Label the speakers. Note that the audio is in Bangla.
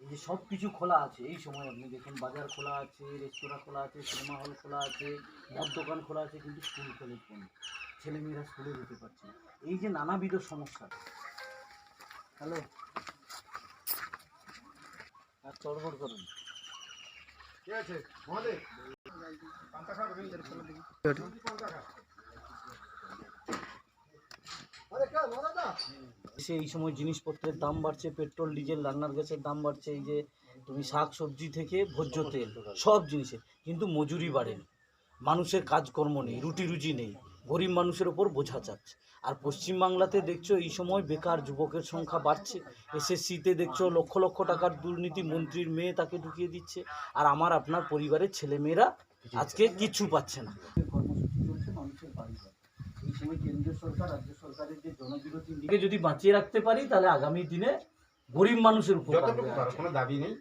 Speaker 1: এই যে সব কিছু খোলা আছে এই সময়, আপনি দেখুন বাজার খোলা আছে, রেস্তোরাঁ খোলা আছে, সিনেমা হল খোলা আছে, মদ দোকান খোলা আছে, কিন্তু স্কুল কলেজ বন্ধ, ছেলেমেয়েরা স্কুলে যেতে পারছে না। এই যে নানাবিধ সমস্যা। হ্যালো, আর চড়বড় করুন, ঠিক আছে মহাদেব। এই সময় জিনিসপত্রের দাম বাড়ছে, পেট্রোল ডিজেল রান্নার গ্যাসের দাম বাড়ছে, এই যে তুমি শাক সবজি থেকে ভোজ্য তেল সব জিনিসে, কিন্তু মজুরি বাড়েনি, মানুষের কাজকর্ম নেই, রুটি রুজি নেই, গরিব মানুষের ওপর বোঝা চাচ্ছে। আর পশ্চিমবাংলাতে দেখছো এই সময় বেকার যুবকের সংখ্যা বাড়ছে, এসএসসিতে দেখছো লক্ষ লক্ষ টাকার দুর্নীতি, মন্ত্রীর মেয়ে তাকে ঢুকিয়ে দিচ্ছে, আর আমার আপনার পরিবারের ছেলেমেয়েরা আজকে কিচ্ছু পাচ্ছে না। কর্মসূচি চলছে মানুষের বাড়ি বাড়ি। এই সময় কেন্দ্রীয় সরকার রাজ্য সরকারের যে জনবিরোধী নীতিকে যদি বাঁচিয়ে রাখতে পারি, তাহলে আগামী দিনে গরিব মানুষের উপকার হবে।
Speaker 2: কোনো দাবি নেই।